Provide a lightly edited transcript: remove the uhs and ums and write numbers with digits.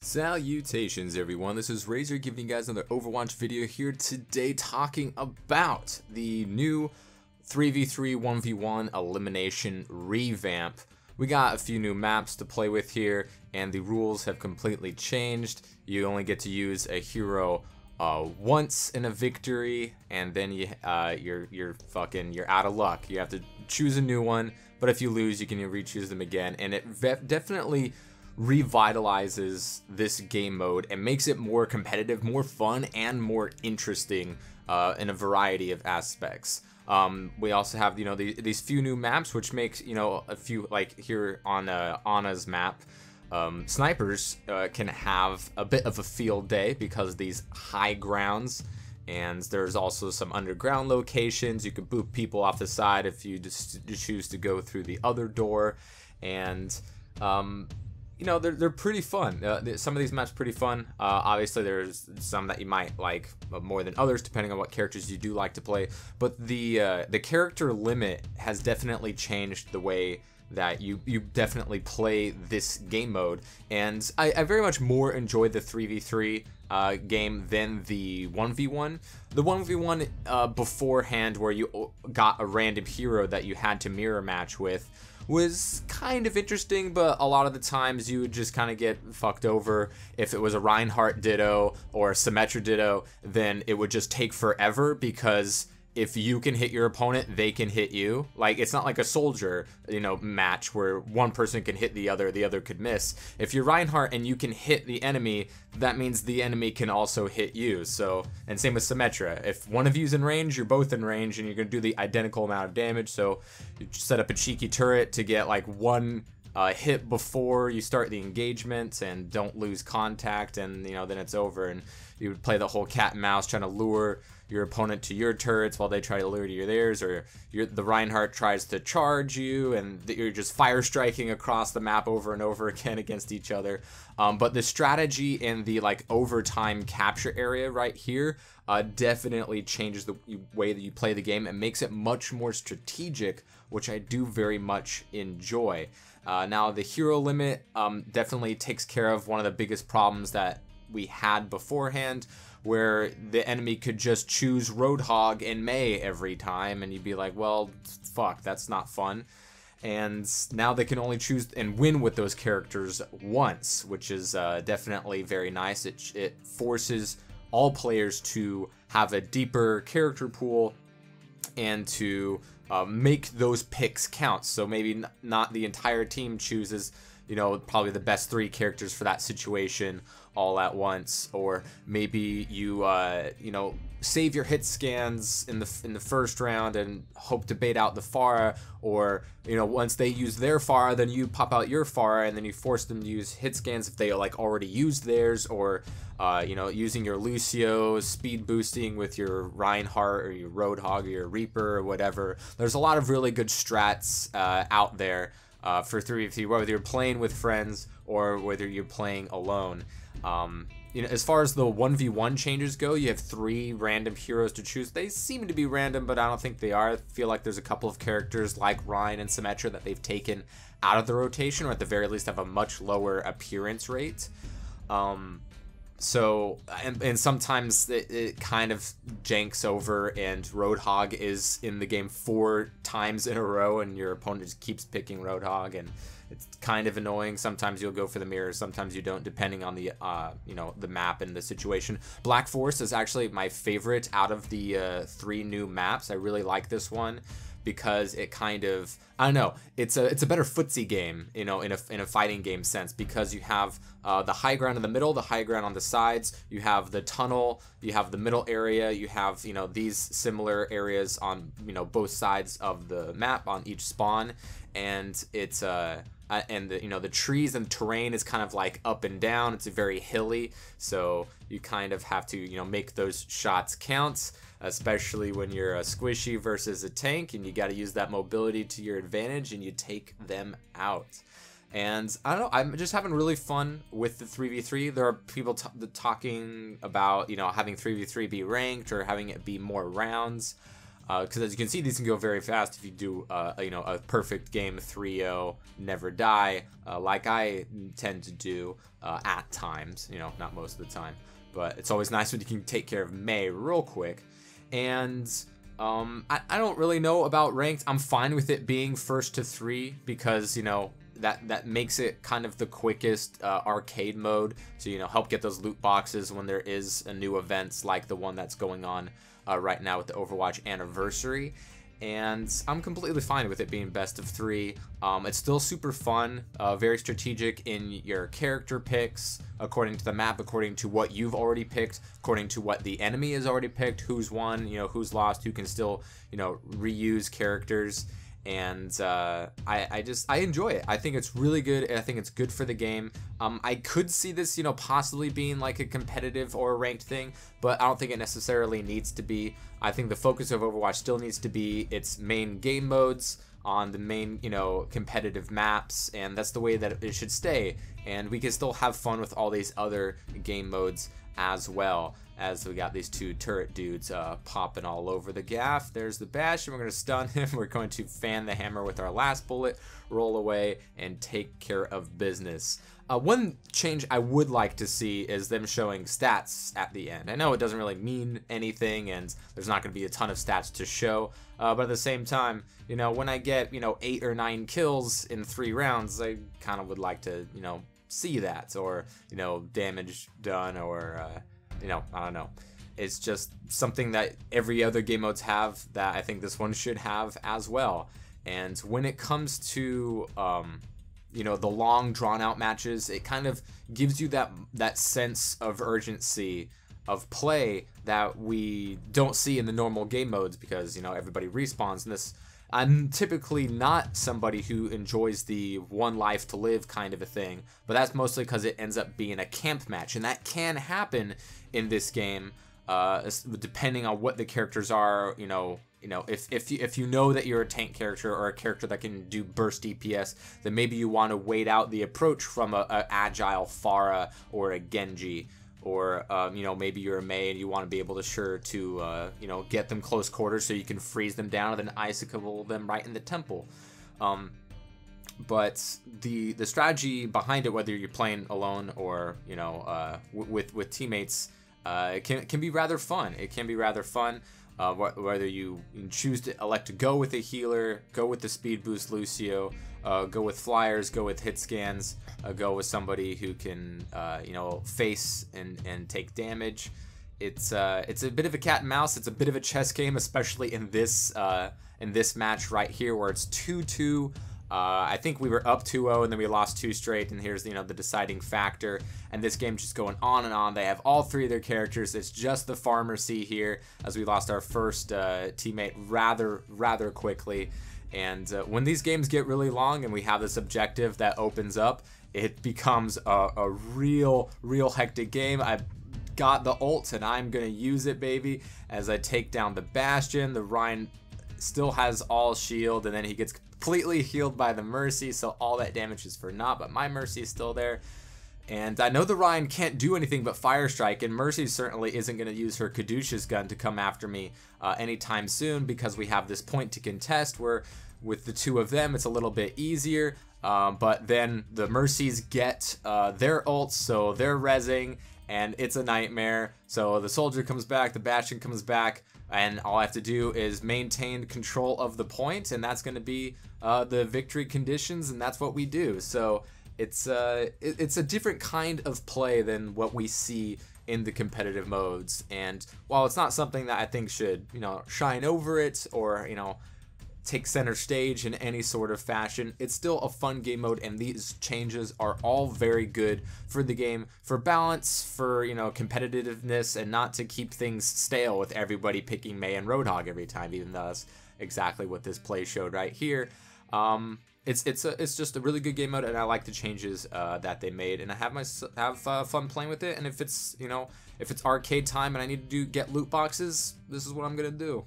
Salutations everyone, this is Razor giving you guys another Overwatch video here today talking about the new 3v3 1v1 elimination revamp. We got a few new maps to play with here and the rules have completely changed. You only get to use a hero once in a victory and then you're out of luck. You have to choose a new one, but if you lose you can re-choose them again, and it definitely revitalizes this game mode and makes it more competitive, more fun, and more interesting in a variety of aspects. We also have these few new maps, which makes a few, like here on Anna's map, snipers can have a bit of a field day because these high grounds, and there's also some underground locations. You could boot people off the side if you just choose to go through the other door, and they're pretty fun. Some of these maps pretty fun. Obviously, there's some that you might like more than others, depending on what characters you do like to play. But the character limit has definitely changed the way that you definitely play this game mode. And I very much more enjoy the 3v3 game than the 1v1. The 1v1 beforehand, where you got a random hero that you had to mirror match with, was kind of interesting, but a lot of the times you would just kind of get fucked over. If it was a Reinhardt ditto or a Symmetra ditto, then it would just take forever, because if you can hit your opponent, they can hit you. Like, it's not like a soldier, match where one person can hit the other could miss. If you're Reinhardt and you can hit the enemy, that means the enemy can also hit you. So, and same with Symmetra. If one of you's in range, you're both in range, and you're gonna do the identical amount of damage. So you set up a cheeky turret to get like one hit before you start the engagement and don't lose contact, and then it's over, and you would play the whole cat and mouse trying to lure your opponent to your turrets while they try to lure to theirs, or the Reinhardt tries to charge you and you're just fire striking across the map over and over again against each other. But the strategy in the overtime capture area right here definitely changes the way that you play the game and makes it much more strategic, which I do very much enjoy. Now the hero limit definitely takes care of one of the biggest problems that we had beforehand, where the enemy could just choose Roadhog and Mei every time, and you'd be like, well, fuck, that's not fun. And now they can only choose and win with those characters once, which is definitely very nice. It forces all players to have a deeper character pool and to make those picks count. So maybe not the entire team chooses probably the best 3 characters for that situation all at once, or maybe you save your hit scans in the first round and hope to bait out the Pharah, or once they use their Pharah, then you pop out your Pharah and then you force them to use hit scans if they already used theirs, or using your Lucio, speed boosting with your Reinhardt or your Roadhog or your Reaper or whatever. There's a lot of really good strats out there for 3v3, whether you're playing with friends or whether you're playing alone. As far as the 1v1 changes go, you have 3 random heroes to choose. They seem to be random, but I don't think they are. I feel like there's a couple of characters like Ryan and Symmetra that they've taken out of the rotation, or at the very least have a much lower appearance rate. So, and sometimes it kind of janks over and Roadhog is in the game 4 times in a row and your opponent just keeps picking Roadhog, and it's kind of annoying. Sometimes you'll go for the mirror, sometimes you don't, depending on the the map and the situation. Black Forest is actually my favorite out of the 3 new maps. I really like this one because it kind of, I don't know, it's a better footsie game, in a fighting game sense, because you have the high ground in the middle, the high ground on the sides, you have the tunnel, you have the middle area, you have these similar areas on both sides of the map on each spawn, and it's and the trees and terrain is kind of like up and down. It's very hilly, so you kind of have to make those shots count, especially when you're a squishy versus a tank, and you got to use that mobility to your advantage and you take them out. And I don't know, I'm just having really fun with the 3v3. There are people talking about having 3v3 be ranked or having it be more rounds. because as you can see, these can go very fast if you do a perfect game 3-0, never die, like I tend to do at times, not most of the time, but it's always nice when you can take care of Mei real quick. And I don't really know about ranked. I'm fine with it being 1st to 3 because that makes it kind of the quickest arcade mode to help get those loot boxes when there is a new events like the one that's going on right now with the Overwatch anniversary. And I'm completely fine with it being best of 3. It's still super fun, very strategic in your character picks, according to the map, according to what you've already picked, according to what the enemy has already picked, who's won, who's lost, who can still, reuse characters. And I enjoy it. I think it's really good. I think it's good for the game. I could see this, possibly being like a competitive or a ranked thing, but I don't think it necessarily needs to be. I think the focus of Overwatch still needs to be its main game modes on the main, competitive maps, and that's the way that it should stay. And we can still have fun with all these other game modes as well. As we got these 2 turret dudes popping all over the gaff. There's the bash, and we're going to stun him. We're going to fan the hammer with our last bullet, roll away, and take care of business. One change I would like to see is them showing stats at the end. I know it doesn't really mean anything, and there's not going to be a ton of stats to show, but at the same time, when I get, 8 or 9 kills in 3 rounds, I kind of would like to, see that, or, damage done, or... I don't know. It's just something that every other game modes have that I think this one should have as well. And when it comes to, the long drawn-out matches, it kind of gives you that sense of urgency of play that we don't see in the normal game modes because, everybody respawns. And this, I'm typically not somebody who enjoys the one life to live kind of a thing, but that's mostly because it ends up being a camp match, and that can happen in this game, depending on what the characters are. If you know that you're a tank character or a character that can do burst DPS, then maybe you want to wait out the approach from a agile Pharah or a Genji. Or, maybe you're a Mei and you want to be able to get them close quarters so you can freeze them down and then icicle them right in the temple. But the strategy behind it, whether you're playing alone or, with teammates, can be rather fun. It can be rather fun. Whether you choose to elect to go with a healer, go with the speed boost Lucio, go with flyers, go with hit scans, go with somebody who can face and take damage. It's a bit of a cat and mouse. It's a bit of a chess game, especially in this match right here where it's 2-2. I think we were up 2-0 and then we lost 2 straight, and here's the deciding factor. And this game just going on and on. They have all 3 of their characters. It's just the pharmacy here as we lost our first teammate rather quickly. And when these games get really long and we have this objective that opens up, it becomes a real hectic game. I've got the ult and I'm gonna use it, baby, as I take down the Bastion. The Rhine still has all shield, and then he gets completely healed by the Mercy, so all that damage is for naught, but my Mercy is still there. And I know the Rhine can't do anything but Fire Strike, and Mercy certainly isn't going to use her Caduceus gun to come after me anytime soon, because we have this point to contest where with the 2 of them it's a little bit easier, but then the Mercies get their ults, so they're rezzing, and it's a nightmare. So the Soldier comes back, the Bastion comes back, and all I have to do is maintain control of the point, and that's going to be the victory conditions, and that's what we do. So it's a different kind of play than what we see in the competitive modes. And while it's not something that I think should shine over it or take center stage in any sort of fashion, it's still a fun game mode, and these changes are all very good for the game, for balance, for competitiveness, and not to keep things stale with everybody picking Mei and Roadhog every time, even though that's exactly what this play showed right here. It's just a really good game mode, and I like the changes that they made, and I have fun playing with it. And if it's arcade time and I need to get loot boxes, this is what I'm gonna do.